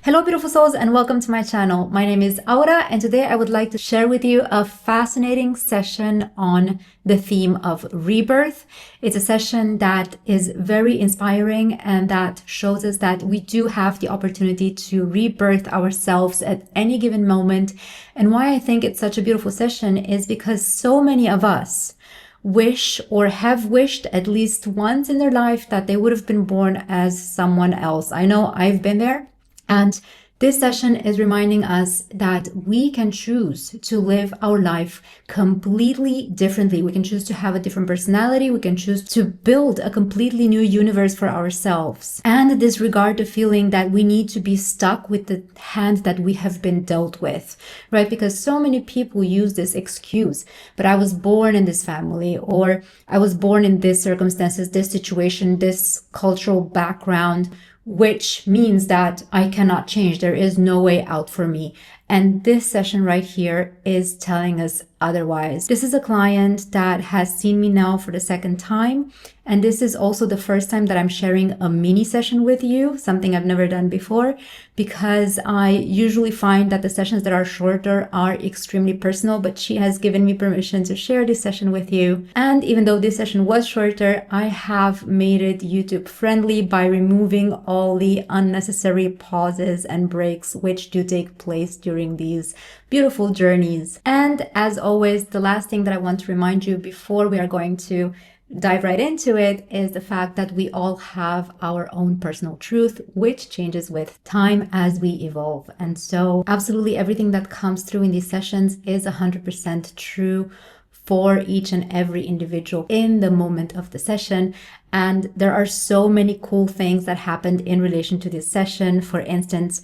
Hello, beautiful souls, and welcome to my channel. My name is Aura, and today I would like to share with you a fascinating session on the theme of rebirth. It's a session that is very inspiring and that shows us that we do have the opportunity to rebirth ourselves at any given moment. And why I think it's such a beautiful session is because so many of us wish or have wished at least once in their life that they would have been born as someone else. I know I've been there. And this session is reminding us that we can choose to live our life completely differently. We can choose to have a different personality. We can choose to build a completely new universe for ourselves and disregard the feeling that we need to be stuck with the hand that we have been dealt with, right? Because so many people use this excuse, but I was born in this family, or I was born in this circumstances, this situation, this cultural background, which means that I cannot change. There is no way out for me. And this session right here is telling us otherwise. This is a client that has seen me now for the second time. And this is also the first time that I'm sharing a mini session with you, something I've never done before, because I usually find that the sessions that are shorter are extremely personal, but she has given me permission to share this session with you. And even though this session was shorter, I have made it YouTube friendly by removing all the unnecessary pauses and breaks which do take place during these beautiful journeys. And as always, the last thing that I want to remind you before we are going to dive right into it is the fact that we all have our own personal truth, which changes with time as we evolve. And so absolutely everything that comes through in these sessions is 100% true for each and every individual in the moment of the session. And there are so many cool things that happened in relation to this session. For instance,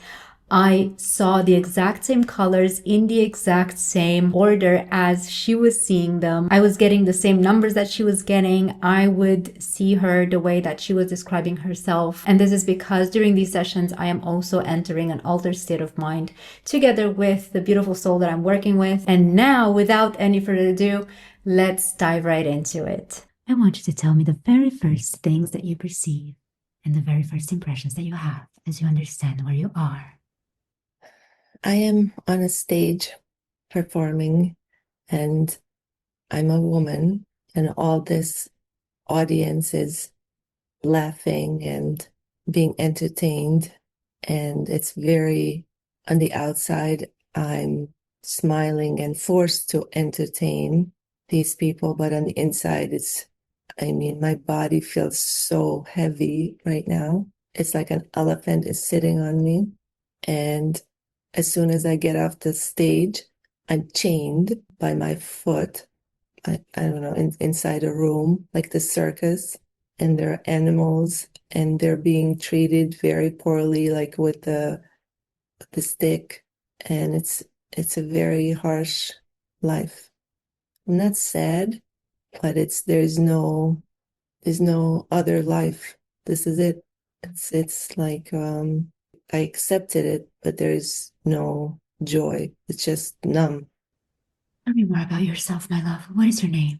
I saw the exact same colors in the exact same order as she was seeing them. I was getting the same numbers that she was getting. I would see her the way that she was describing herself. And this is because during these sessions, I am also entering an altered state of mind together with the beautiful soul that I'm working with. And now, without any further ado, let's dive right into it. I want you to tell me the very first things that you perceive and the very first impressions that you have as you understand where you are. I am on a stage performing, and I'm a woman, and all this audience is laughing and being entertained. And it's very, on the outside, I'm smiling and forced to entertain these people, but on the inside, my body feels so heavy right now. It's like an elephant is sitting on me. And as soon as I get off the stage, I'm chained by my foot. I don't know, inside a room like the circus, and there are animals, and they're being treated very poorly, like with the stick, and it's a very harsh life. I'm not sad, but there's no other life. This is it. It's like I accepted it, but there's no joy. It's just numb. Tell me more about yourself, my love. What is your name?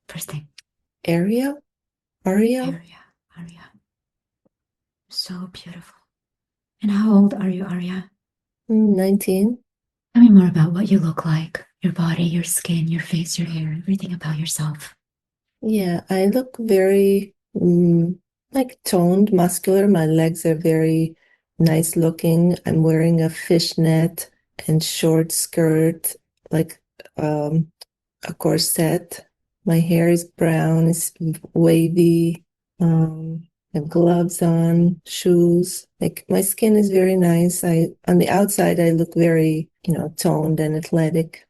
First thing. Ariel? Ariel? Arya. So beautiful. And how old are you, Arya? 19. Tell me more about what you look like. Your body, your skin, your face, your hair, everything about yourself. Yeah, I look very like toned, muscular. My legs are very nice looking. I'm wearing a fishnet and short skirt, like a corset. My hair is brown, it's wavy. I have gloves on, shoes. Like my skin is very nice. On the outside, I look very, toned and athletic.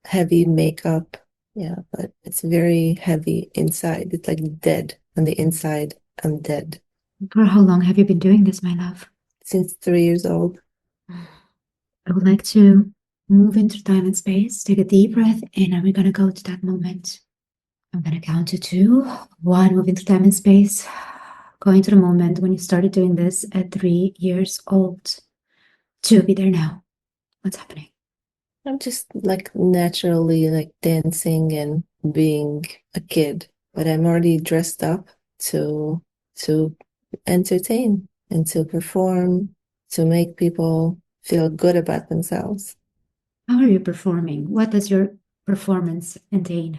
Heavy makeup. Yeah, but it's very heavy inside. It's like dead on the inside. I'm dead. For how long have you been doing this, my love? Since 3 years old. I would like to move into time and space. Take a deep breath in, and we're going to go to that moment. I'm going to count to two. One, move into time and space. Going to the moment when you started doing this at 3 years old. Two, be there now. What's happening? I'm just like naturally like dancing and being a kid, but I'm already dressed up to entertain and to perform, to make people feel good about themselves. How are you performing? What does your performance entail?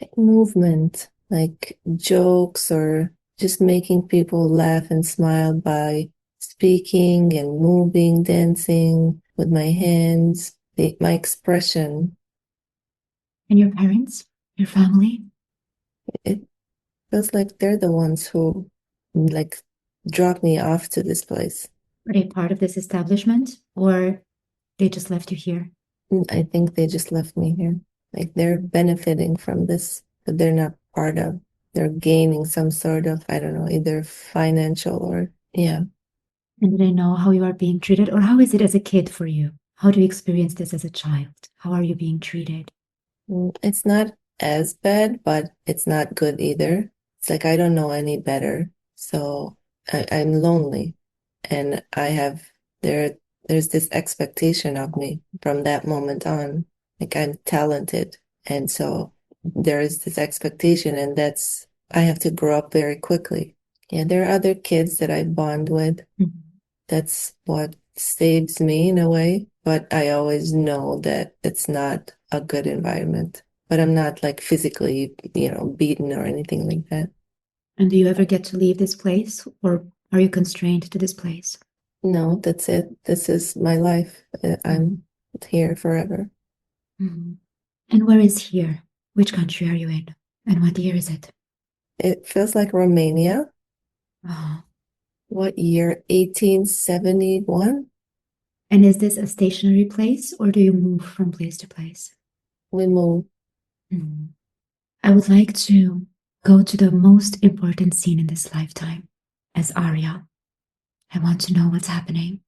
Like movement, like jokes, or just making people laugh and smile by speaking and moving, dancing with my hands, my expression. And your parents, your family, It feels like they're the ones who like dropped me off to this place. are they part of this establishment or they just left you here? I think they just left me here. Like they're benefiting from this, but they're not part of, they're gaining some sort of, I don't know, either financial or, yeah. And do they know how you are being treated? Or how is it as a kid for you? How do you experience this as a child? How are you being treated? It's not as bad, but it's not good either. It's like I don't know any better. So I'm lonely and there's this expectation of me from that moment on. Like I'm talented. And so there is this expectation and I have to grow up very quickly. Yeah, there are other kids that I bond with. Mhm. That's what saves me in a way, but I always know that it's not a good environment. But I'm not like physically, beaten or anything like that. And do you ever get to leave this place or are you constrained to this place? No, that's it. This is my life. I'm here forever. Mhm. And where is here? Which country are you in? And what year is it? It feels like Romania. Oh. What year? 1871? And is this a stationary place or do you move from place to place? We moved. Mhm. I would like to go to the most important scene in this lifetime as Arya. I want to know what's happening,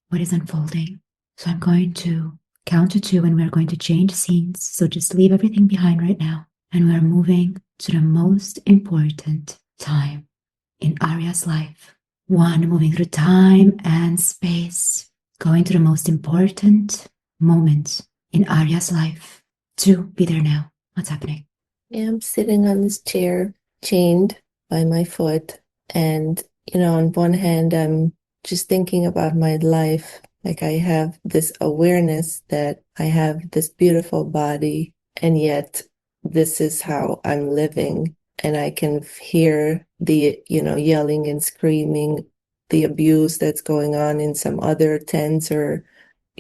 what is unfolding. So I'm going to count to two and we're going to change scenes. So just leave everything behind right now. And we're moving to the most important time in Arya's life. One, moving through time and space, going to the most important moment in Arya's life. Two, be there now. What's happening? Yeah, I'm sitting on this chair, chained by my foot. And, on one hand, I'm just thinking about my life. Like I have this awareness that I have this beautiful body, and yet this is how I'm living. And I can hear the, yelling and screaming, the abuse that's going on in some other tents, or,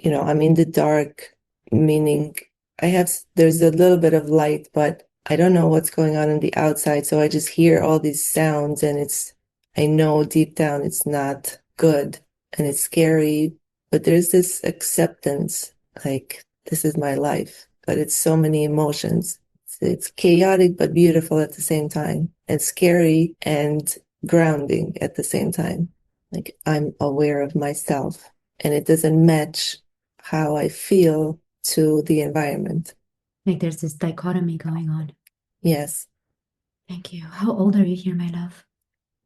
I'm in the dark, meaning there's a little bit of light, but I don't know what's going on the outside. So I just hear all these sounds and I know deep down it's not good and it's scary, but there's this acceptance, like this is my life, but it's so many emotions. It's chaotic, but beautiful at the same time, and scary and grounding at the same time. Like I'm aware of myself and it doesn't match how I feel to the environment. Like there's this dichotomy going on. Yes, Thank you. How old are you here, my love?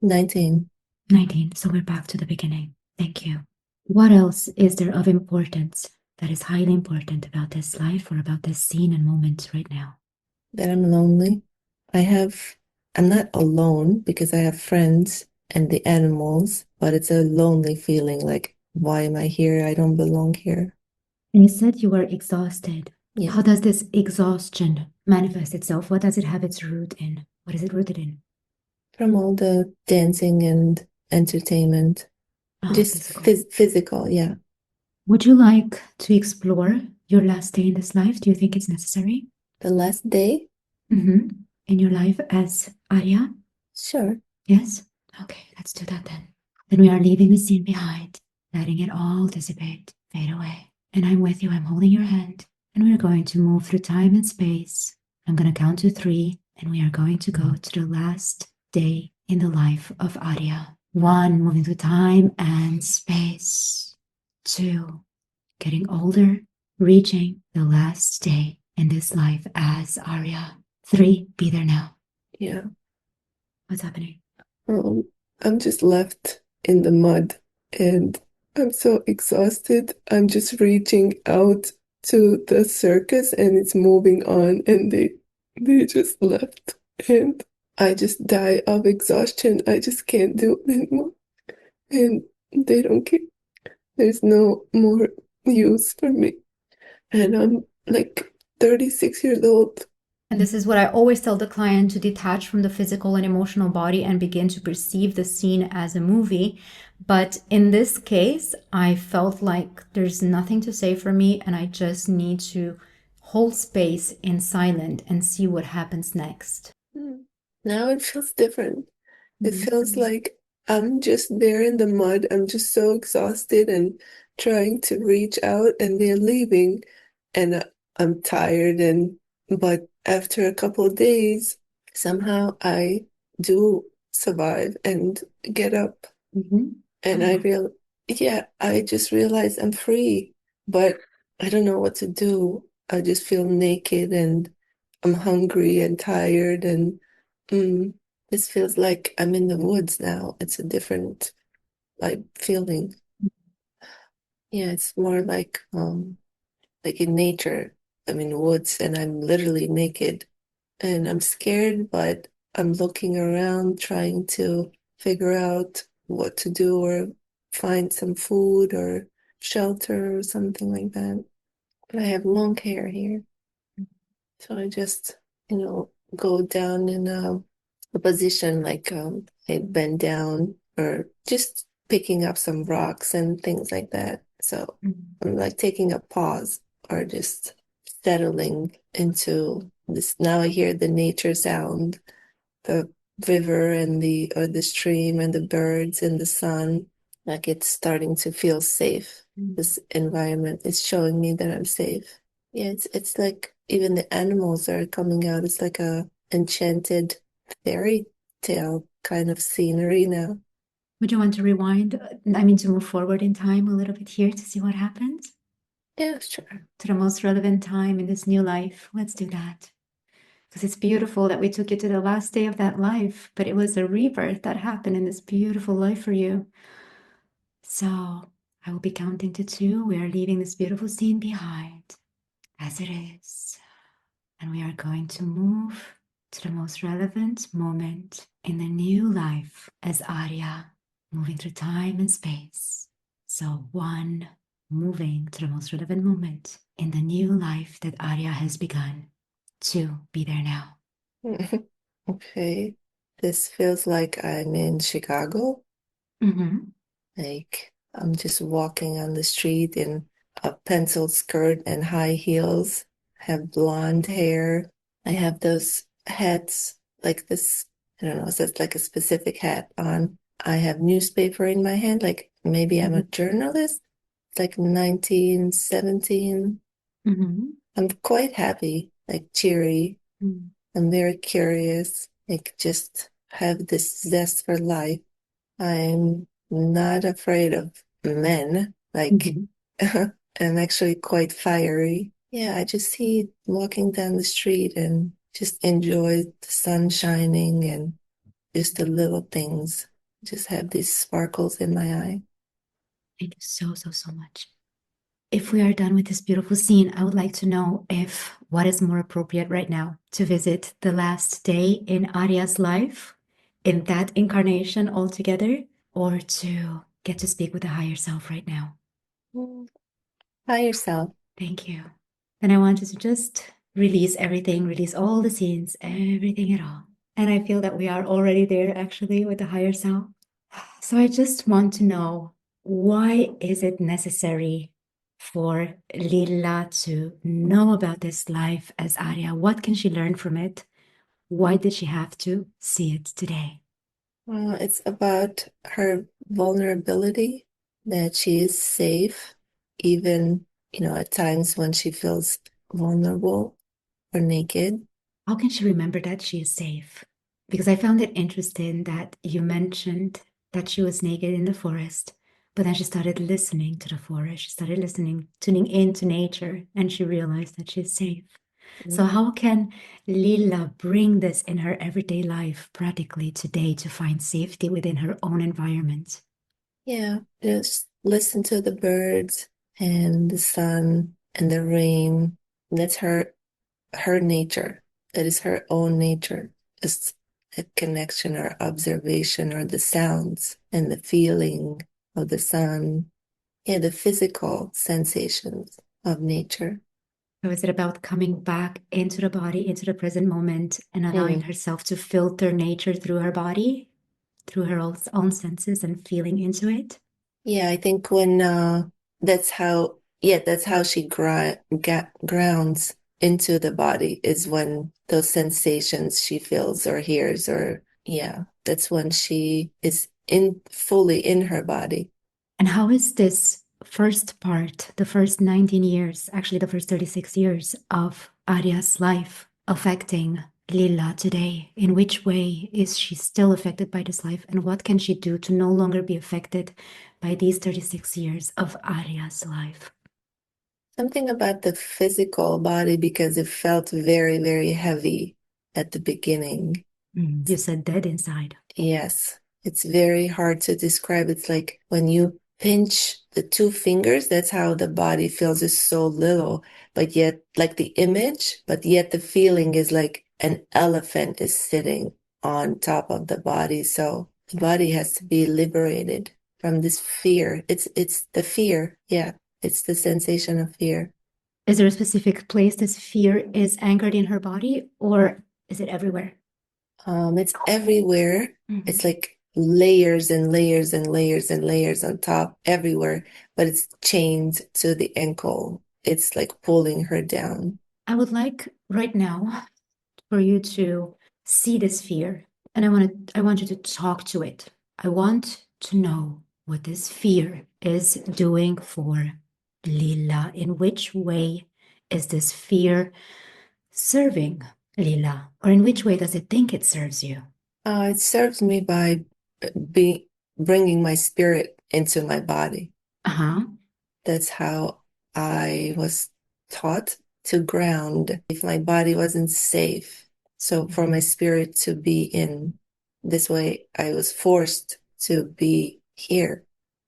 19. 19. So we're back to the beginning. Thank you. What else is there of importance that is highly important about this life or about this scene and moment right now? That I'm lonely. I'm not alone because I have friends and the animals, but it's a lonely feeling like, why am I here? I don't belong here. And you said you were exhausted. Yeah, How does this exhaustion manifest itself? What does it have its root in? What is it rooted in? from all the dancing and entertainment, Oh, just physical. physical. Yeah. Would you like to explore your last day in this life? Do you think it's necessary? The last day? Mm-hmm. In your life as Arya? Sure. Yes? Okay, let's do that then. Then we are leaving the scene behind, letting it all dissipate, fade away. And I'm with you, I'm holding your hand, and we're going to move through time and space. I'm going to count to three, and we are going to go to the last day in the life of Arya. One, moving through time and space. Two, getting older, reaching the last day in this life as Arya. Three, be there now. Yeah. What's happening? Um, I'm just left in the mud and I'm so exhausted. I'm just reaching out to the circus and it's moving on and they just left and I just die of exhaustion. I just can't do it anymore. And they don't care. There's no more use for me. And I'm like 36 years old. And this is what I always tell the client, to detach from the physical and emotional body and begin to perceive the scene as a movie. But in this case, I felt like there's nothing to say for me, and I just need to hold space in silence and see what happens next. Mm. Now it feels different. It feels Mhm. like I'm just there in the mud. I'm just so exhausted and trying to reach out, and they're leaving, and I'm tired. And but after a couple of days, somehow I do survive and get up. Mhm. And yeah, I just realized I'm free, but I don't know what to do. I just feel naked and I'm hungry and tired, and mm, this feels like I'm in the woods now. It's a different like feeling. Yeah, it's more like in nature. I'm in the woods and I'm literally naked and I'm scared, but I'm looking around trying to figure out what to do or find some food or shelter or something like that. But I have long hair here, so I just, go down in a position like I bend down or just picking up some rocks and things like that. So Mhm. I'm like taking a pause or just settling into this. Now I hear the nature sound, the river and the stream and the birds and the sun. Like it's starting to feel safe. This environment is showing me that I'm safe. Yeah, it's like even the animals are coming out. It's like a enchanted fairy tale kind of scenery now. Would you want to rewind? I mean, to move forward in time a little bit here to see what happens? Yeah, sure. To the most relevant time in this new life. Let's do that. Because it's beautiful that we took you to the last day of that life, but it was a rebirth that happened in this beautiful life for you. So I will be counting to two. We are leaving this beautiful scene behind as it is. And we are going to move to the most relevant moment in the new life as Arya, moving through time and space. So, one, moving to the most relevant moment in the new life that Arya has begun. Two, be there now. Okay. This feels like I'm in Chicago. Mm-hmm. Like I'm just walking on the street in a pencil skirt and high heels, have blonde hair. I have those hats like this, I don't know, it says like a specific hat on. I have newspaper in my hand, like maybe I'm a journalist, like 1917. Mm-hmm. I'm quite happy, like cheery. I'm very curious, like just have this zest for life. I'm not afraid of men. Like, Mm-hmm. I'm actually quite fiery. Yeah, I just see walking down the street and just enjoy the sun shining and just the little things. Just have these sparkles in my eye. Thank you so, so, so much. If we are done with this beautiful scene, I would like to know if what is more appropriate right now, to visit the last day in Arya's life, in that incarnation altogether, or to get to speak with the higher self right now. Mm. By yourself. Thank you. Then I want you to just release everything, release all the scenes, everything at all. And I feel that we are already there actually with the higher self. So I just want to know, why is it necessary for Lila to know about this life as Arya? What can she learn from it? Why did she have to see it today? It's about her vulnerability, that she is safe, even, at times when she feels vulnerable or naked. How can she remember that she is safe? Because I found it interesting that you mentioned that she was naked in the forest, but then she started listening to the forest. She started listening, tuning into nature, and she realized that she's safe. So, how can Lila bring this in her everyday life practically today to find safety within her own environment? Yeah, just listen to the birds and the sun and the rain. That's her nature. That is her own nature. It's a connection or observation or the sounds and the feeling of the sun. Yeah, the physical sensations of nature. So is it about coming back into the body, into the present moment, and allowing Mm. herself to filter nature through her body, through her own senses and feeling into it? Yeah, I think when that's how she grounds into the body is when those sensations she feels or hears or yeah, that's when she is in fully in her body. And how is this first part, the first 19 years, actually the first 36 years of Arya's life affecting Lila today? In which way is she still affected by this life? And what can she do to no longer be affected by these 36 years of Arya's life? Something about the physical body because it felt very, very heavy at the beginning. You said dead inside. Yes, it's very hard to describe. It's like when you pinch the two fingers, that's how the body feels is so little, but yet like the image, but yet the feeling is like an elephant is sitting on top of the body. So the body has to be liberated from this fear. It's the fear. Yeah, it's the sensation of fear. Is there a specific place this fear is anchored in her body, or is it everywhere? It's everywhere. It's like layers and layers and layers and layers on top everywhere, but it's chained to the ankle. It's like pulling her down. I would like right now for you to see this fear, and I want you to talk to it. I want to know what this fear is doing for Lila. In which way is this fear serving Lila, or in which way does it think it serves you? It serves me by be bringing my spirit into my body. Uh-huh. That's how I was taught to ground if my body wasn't safe. So for my spirit to be in this way, I was forced to be here.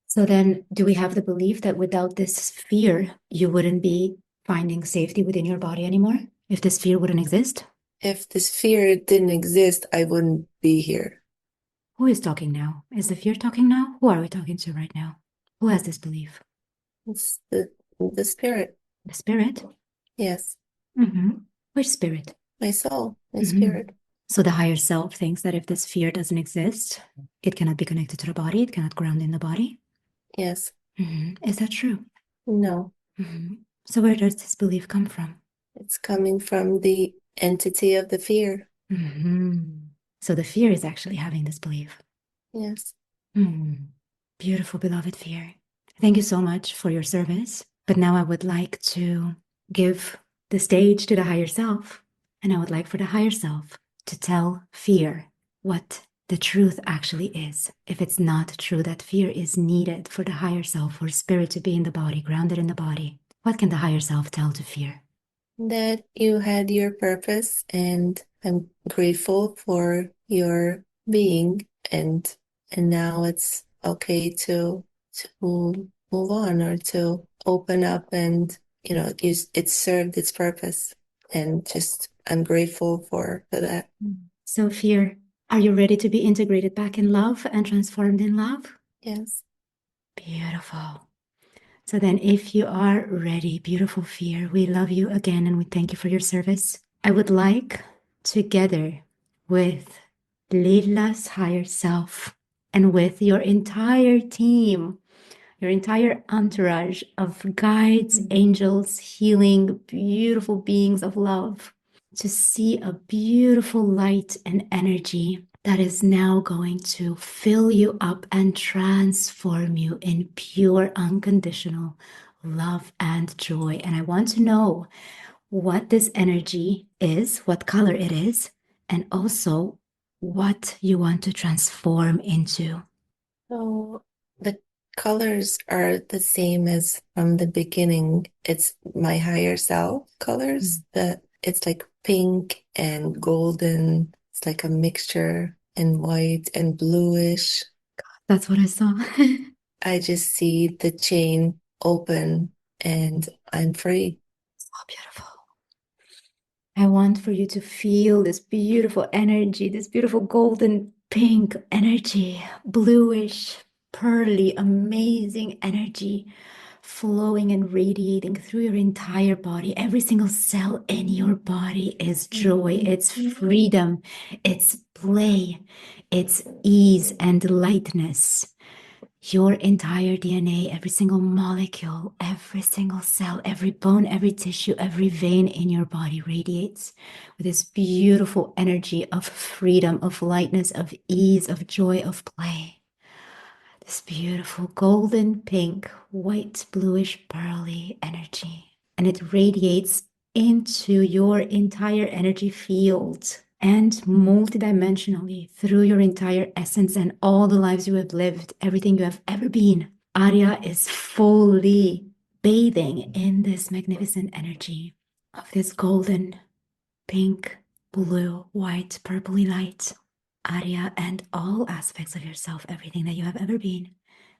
So then, do we have the belief that without this fear, you wouldn't be finding safety within your body anymore? If this fear wouldn't exist? If this fear didn't exist, I wouldn't be here. Who is talking now? Is the fear talking now? Who are we talking to right now? Who has this belief? It's the spirit. The spirit? Yes. Which spirit? My soul, my spirit. So the higher self thinks that if this fear doesn't exist, it cannot be connected to the body, it cannot ground in the body. Yes. Is that true? No. So where does this belief come from? It's coming from the entity of the fear. So the fear is actually having this belief. Yes. Beautiful, beloved fear. Thank you so much for your service. But now I would like to give the stage to the higher self. And I would like for the higher self to tell fear what the truth actually is. If it's not true that fear is needed for the higher self, for spirit to be in the body, grounded in the body, what can the higher self tell to fear? That you had your purpose, and I'm grateful for your being, and now it's okay to move on or to open up, and it served its purpose, and just I'm grateful for that. So fear, are you ready to be integrated back in love and transformed in love? Yes. Beautiful. So then, if you are ready, beautiful fear, we love you again and we thank you for your service. I would like, together with Lila's higher self and with your entire team, your entire entourage of guides, angels, healing, beautiful beings of love, to see a beautiful light and energy that is now going to fill you up and transform you in pure, unconditional love and joy. And I want to know what this energy is, what color it is, and also what you want to transform into. So the colors are the same as from the beginning. It's my higher self colors. It's like pink and golden. It's like a mixture and white and bluish. That's what I saw. I just see the chain open and I'm free. So beautiful. I want for you to feel this beautiful energy, this beautiful golden pink energy, bluish, pearly, amazing energy flowing and radiating through your entire body. Every single cell in your body is joy, it's freedom, it's play, it's ease and lightness. Your entire DNA, every single molecule, every single cell, every bone, every tissue, every vein in your body radiates with this beautiful energy of freedom, of lightness, of ease, of joy, of play. This beautiful golden pink, white, bluish, pearly energy. And it radiates into your entire energy field and multidimensionally through your entire essence and all the lives you have lived, everything you have ever been. Arya is fully bathing in this magnificent energy of this golden, pink, blue, white, purpley light. Arya and all aspects of yourself, everything that you have ever been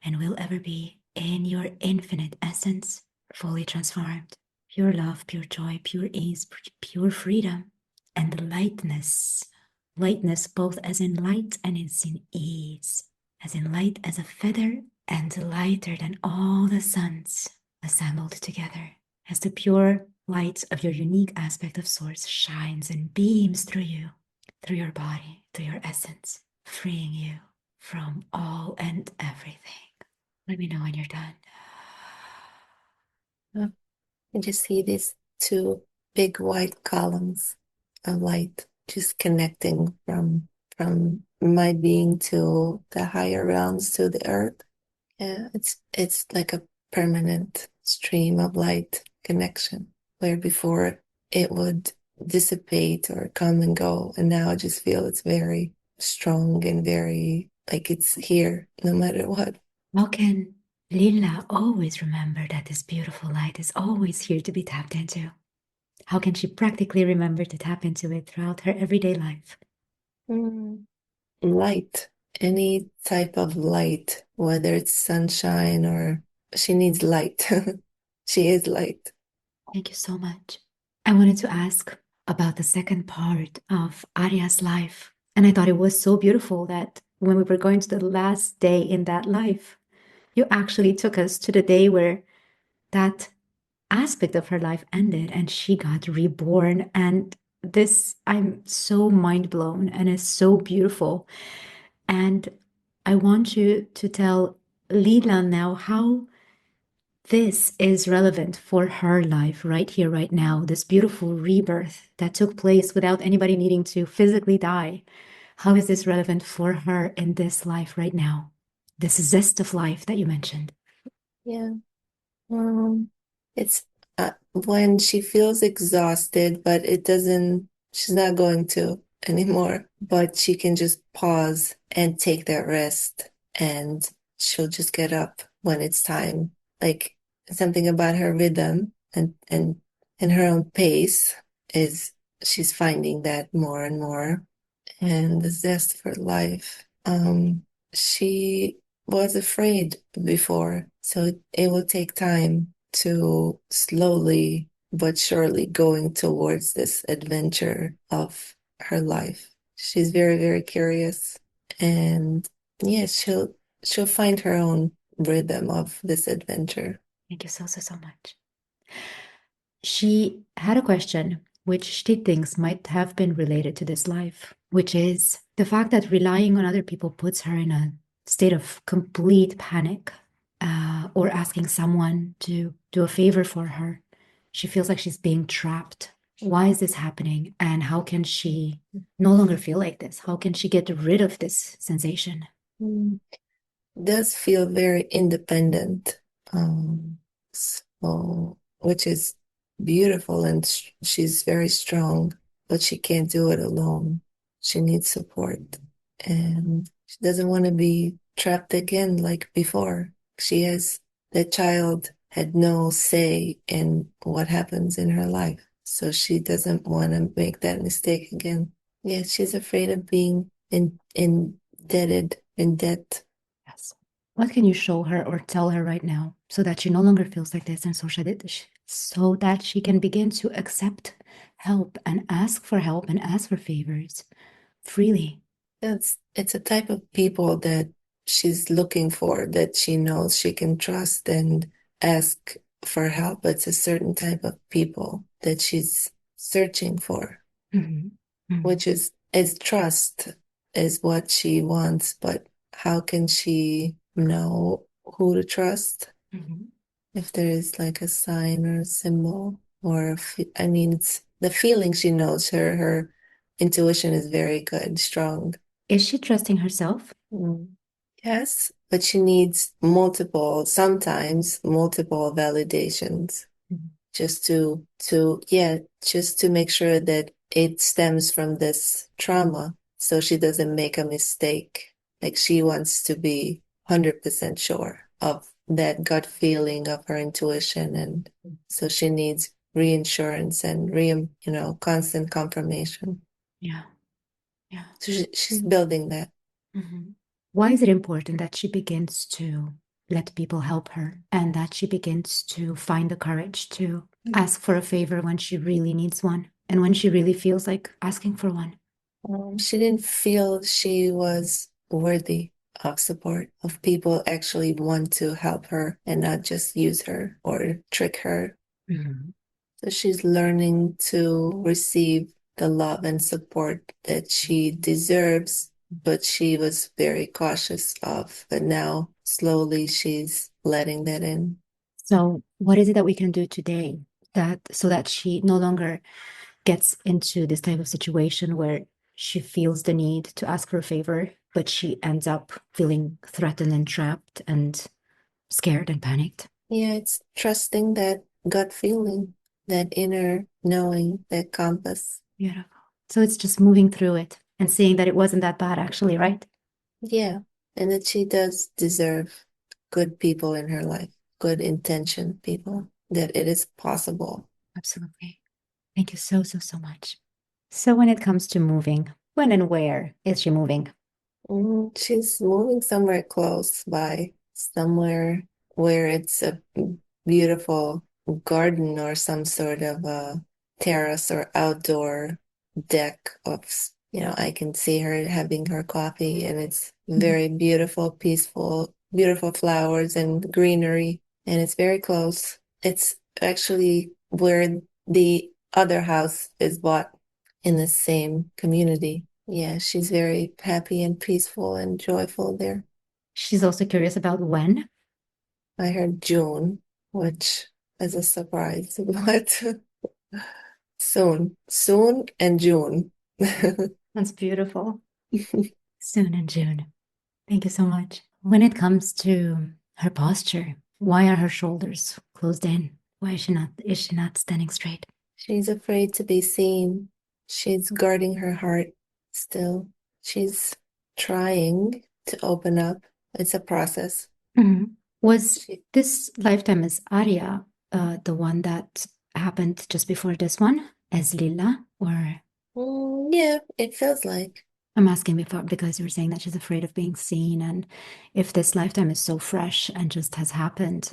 and will ever be in your infinite essence, fully transformed. Pure love, pure joy, pure ease, pure freedom, and lightness. Lightness both as in light and as in ease, as in light as a feather and lighter than all the suns assembled together, as the pure light of your unique aspect of source shines and beams through you, through your body, through your essence, freeing you from all and everything. Let me know when you're done. I just see these two big white columns of light just connecting from my being to the higher realms, to the earth. Yeah, it's like a permanent stream of light connection, where before it would dissipate or come and go, and now I just feel it's very strong and very like it's here no matter what. How can Lila always remember that this beautiful light is always here to be tapped into? How can she practically remember to tap into it throughout her everyday life? Mm. Light, any type of light, whether it's sunshine or she needs light. She is light. Thank you so much. I wanted to ask about the second part of Arya's life. And I thought it was so beautiful that when we were going to the last day in that life, you actually took us to the day where that aspect of her life ended and she got reborn. And this, I'm so mind blown and it's so beautiful. And I want you to tell Leela now how this is relevant for her life right here, right now, this beautiful rebirth that took place without anybody needing to physically die. How is this relevant for her in this life right now? This zest of life that you mentioned. Yeah. It's when she feels exhausted, but it doesn't, she's not going to anymore, but she can just pause and take that rest, and she'll just get up when it's time. Like something about her rhythm and her own pace is she's finding that more and more. And the zest for life. She was afraid before, so it will take time to slowly but surely going towards this adventure of her life. She's very, very curious, and yes, she'll find her own rhythm of this adventure. Thank you so, so, so much. She had a question which she thinks might have been related to this life, which is the fact that relying on other people puts her in a state of complete panic, or asking someone to do a favor for her. She feels like she's being trapped. Why is this happening? And how can she no longer feel like this? How can she get rid of this sensation? Mm. Does feel very independent, so which is beautiful, and she's very strong, but she can't do it alone. She needs support, and she doesn't want to be trapped again like before. The child had no say in what happens in her life, so she doesn't want to make that mistake again. Yeah, she's afraid of being indebted, in debt. Yes. What can you show her or tell her right now so that she no longer feels like this and so that she can begin to accept help and ask for favors freely? It's a type of people that she's looking for, that she knows she can trust and ask for help. It's a certain type of people that she's searching for, which is trust is what she wants, but how can she know who to trust if there is like a sign or a symbol or I mean, it's the feeling she knows. Her intuition is very good, strong. Is she trusting herself? Yes, but she needs sometimes multiple validations just just to make sure that it stems from this trauma so she doesn't make a mistake. Like she wants to be 100% sure of that gut feeling of her intuition, and so she needs reinsurance and constant confirmation. Yeah. Yeah. So she's building that. Why is it important that she begins to let people help her and that she begins to find the courage to ask for a favor when she really needs one and when she really feels like asking for one? She didn't feel she was worthy of support, of people actually want to help her and not just use her or trick her. So she's learning to receive the love and support that she deserves, but she was very cautious of. But now, slowly, she's letting that in. So, what is it that we can do today so that she no longer gets into this type of situation where she feels the need to ask for a favor, but she ends up feeling threatened and trapped and scared and panicked? Yeah, it's trusting that gut feeling, that inner knowing, that compass. Beautiful. So it's just moving through it and seeing that it wasn't that bad, actually, right? Yeah, and that she does deserve good people in her life, good intentioned people, that it is possible. Absolutely. Thank you so, so, so much. So when it comes to moving, when and where is she moving? She's moving somewhere close by, somewhere where it's a beautiful garden or some sort of a terrace or outdoor deck of, I can see her having her coffee, and it's very beautiful, peaceful, beautiful flowers and greenery, and it's very close. It's actually where the other house is bought in the same community. Yeah, she's very happy and peaceful and joyful there. She's also curious about when. I heard June, which is a surprise, but soon and June. That's beautiful. Soon in June. Thank you so much. When it comes to her posture, why are her shoulders closed in? Why is she not standing straight? She's afraid to be seen. She's guarding her heart still. She's trying to open up. It's a process. Was this lifetime as Arya the one that happened just before this one as Lila? Or Yeah, it feels like. I'm asking before because you were saying that she's afraid of being seen, and if this lifetime is so fresh and just has happened,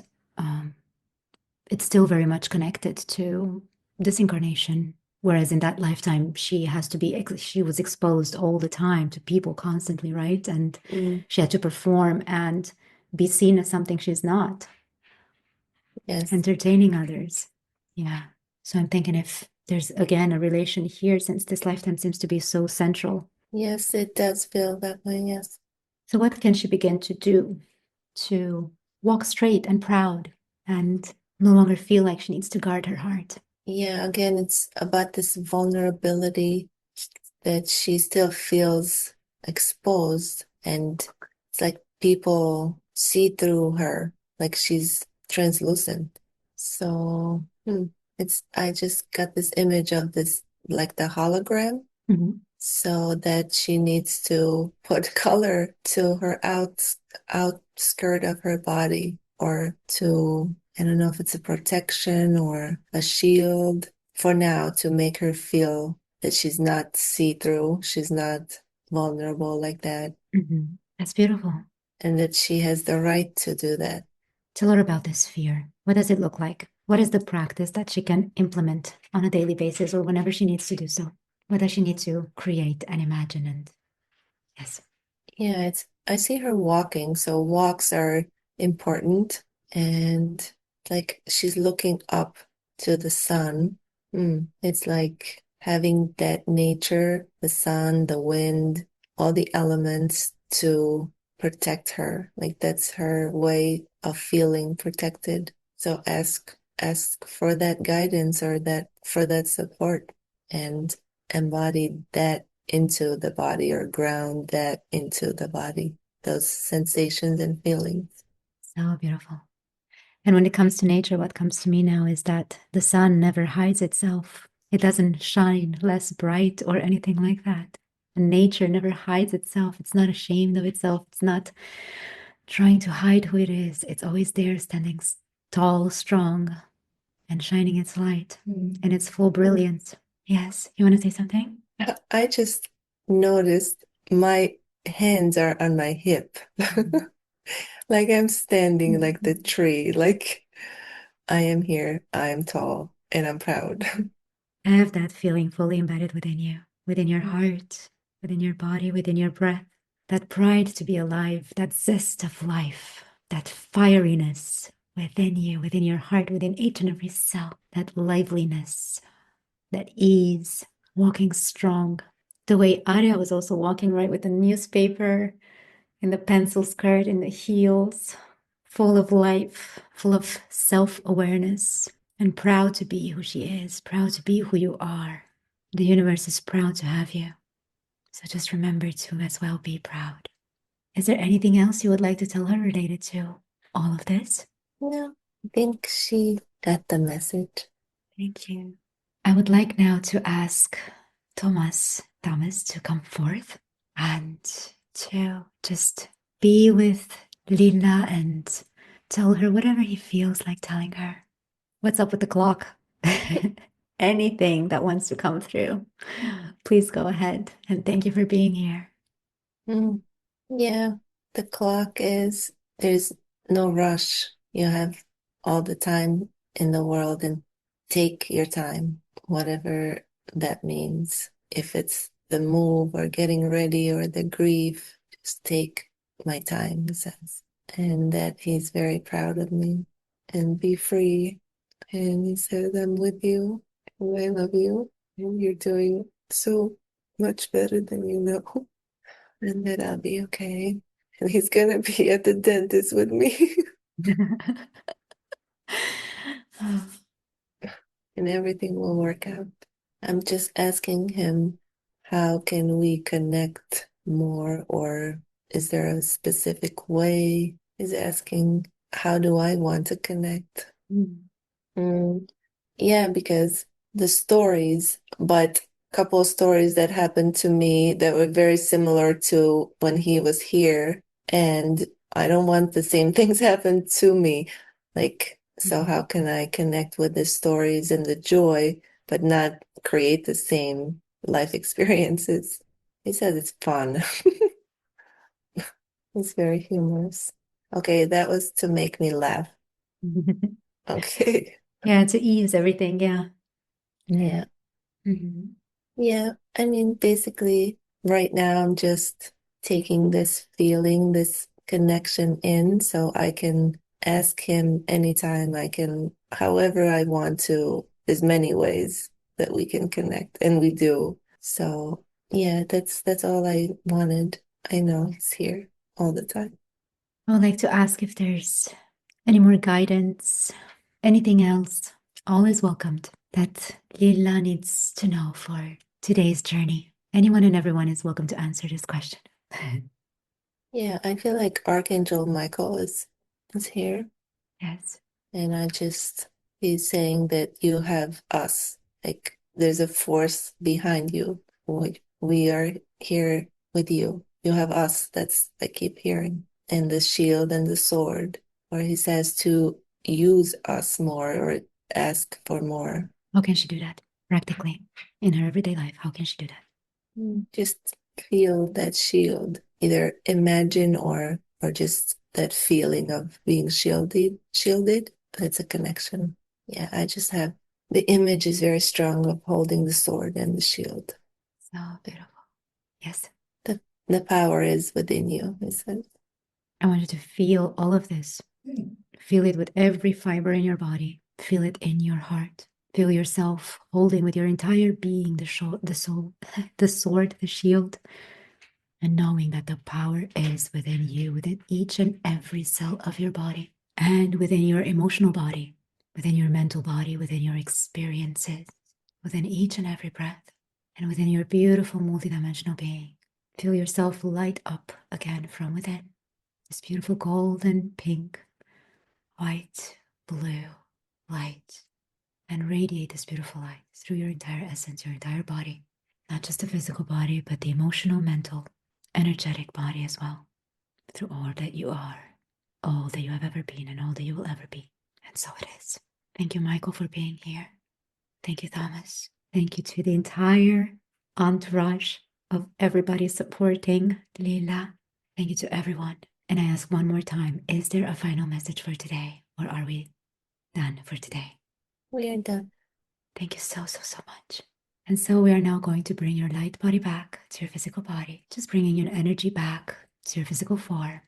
it's still very much connected to this incarnation. Whereas in that lifetime, she was exposed all the time to people constantly, right? And she had to perform and be seen as something she's not. Yes. Entertaining others. Yeah. So I'm thinking if there's again a relation here, since this lifetime seems to be so central. Yes, it does feel that way. Yes. So what can she begin to do to walk straight and proud and no longer feel like she needs to guard her heart? Yeah, again, it's about this vulnerability that she still feels exposed, and it's like people see through her, like she's translucent. So I just got this image of this, like the hologram, so that she needs to put color to her outskirt of her body, or to, I don't know if it's a protection or a shield for now, to make her feel that she's not see-through, she's not vulnerable like that, That's beautiful. and that she has the right to do that. Tell her about this fear. What does it look like? What is the practice that she can implement on a daily basis or whenever she needs to do so? What does she need to create and imagine? And yes. Yeah, it's I see her walking, so walks are important. And like she's looking up to the sun. It's like having that nature, the sun, the wind, all the elements to protect her. Like that's her way of feeling protected. So ask for that guidance or that for that support and embody that into the body or ground that into the body, those sensations and feelings. So beautiful. And when it comes to nature, what comes to me now is that the sun never hides itself. It doesn't shine less bright or anything like that. And nature never hides itself. It's not ashamed of itself. It's not trying to hide who it is. It's always there, standing tall, strong, and shining its light in its full brilliance. Yes, you want to say something? I just noticed my hands are on my hip. Like I'm standing like the tree, like I am here, I am tall, and I'm proud. Have that feeling fully embedded within you, within your heart, within your body, within your breath. That pride to be alive, that zest of life, that fieriness within you, within your heart, within each and every cell, that liveliness, that ease, walking strong. The way Arya was also walking, right, with the newspaper in the pencil skirt, in the heels, full of life, full of self awareness, and proud to be who she is, proud to be who you are. The universe is proud to have you. So just remember to as well be proud. Is there anything else you would like to tell her related to all of this? No, I think she got the message. Thank you. I would like now to ask Thomas to come forth and to just be with Lila and tell her whatever he feels like telling her. What's up with the clock? Anything that wants to come through, please go ahead. And thank you for being here. Mm, yeah, the clock is, there's no rush. You have all the time in the world and take your time, whatever that means. If it's the move or getting ready or the grief, just take my time, he says. And that he's very proud of me and be free. And he says, I'm with you and I love you and you're doing so much better than you know and that I'll be okay. And he's gonna be at the dentist with me and everything will work out. I'm just asking him, how can we connect more? Or is there a specific way? He's asking, how do I want to connect? Mm, yeah, because the stories, but a couple of stories that happened to me that were very similar to when he was here. And I don't want the same things happen to me. Like, so how can I connect with the stories and the joy, but not create the same life experiences? He says it's fun. It's very humorous. Okay, that was to make me laugh. Okay. Yeah, to ease everything. Yeah. Yeah. Mhm. Yeah, I mean, basically, right now I'm just taking this feeling, this connection in so I can ask him anytime I can, however I want to. There's many ways that we can connect, and we do. So, yeah, that's all I wanted. I know he's here all the time. I would like to ask if there's any more guidance, anything else. All is welcomed that Lila needs to know for today's journey. Anyone and everyone is welcome to answer this question. Yeah, I feel like Archangel Michael is here. Yes. And he's saying that you have us. Like there's a force behind you. We are here with you. You have us. That's I keep hearing. And the shield and the sword. Or he says to use us more or ask for more. How can she do that practically in her everyday life? How can she do that? Just feel that shield. Either imagine or just that feeling of being shielded. It's a connection. Yeah, I just have the image is very strong of holding the sword and the shield. So beautiful. Yes. The The power is within you, he says. I want you to feel all of this. Feel it with every fiber in your body. Feel it in your heart. Feel yourself holding with your entire being the soul, the sword, the shield, and knowing that the power is within you, within each and every cell of your body, and within your emotional body, within your mental body, within your experiences, within each and every breath, and within your beautiful multidimensional being. Feel yourself light up again from within. This beautiful golden, pink, white, blue light, and radiate this beautiful light through your entire essence, your entire body, not just the physical body, but the emotional, mental, energetic body as well, through all that you are, all that you have ever been, and all that you will ever be. And so it is. Thank you, Michael, for being here. Thank you, Thomas. Thank you to the entire entourage of everybody supporting Lila. Thank you to everyone. And I ask one more time, is there a final message for today, or are we done for today? We are done. Thank you so, so, so much. And so we are now going to bring your light body back to your physical body, just bringing your energy back to your physical form.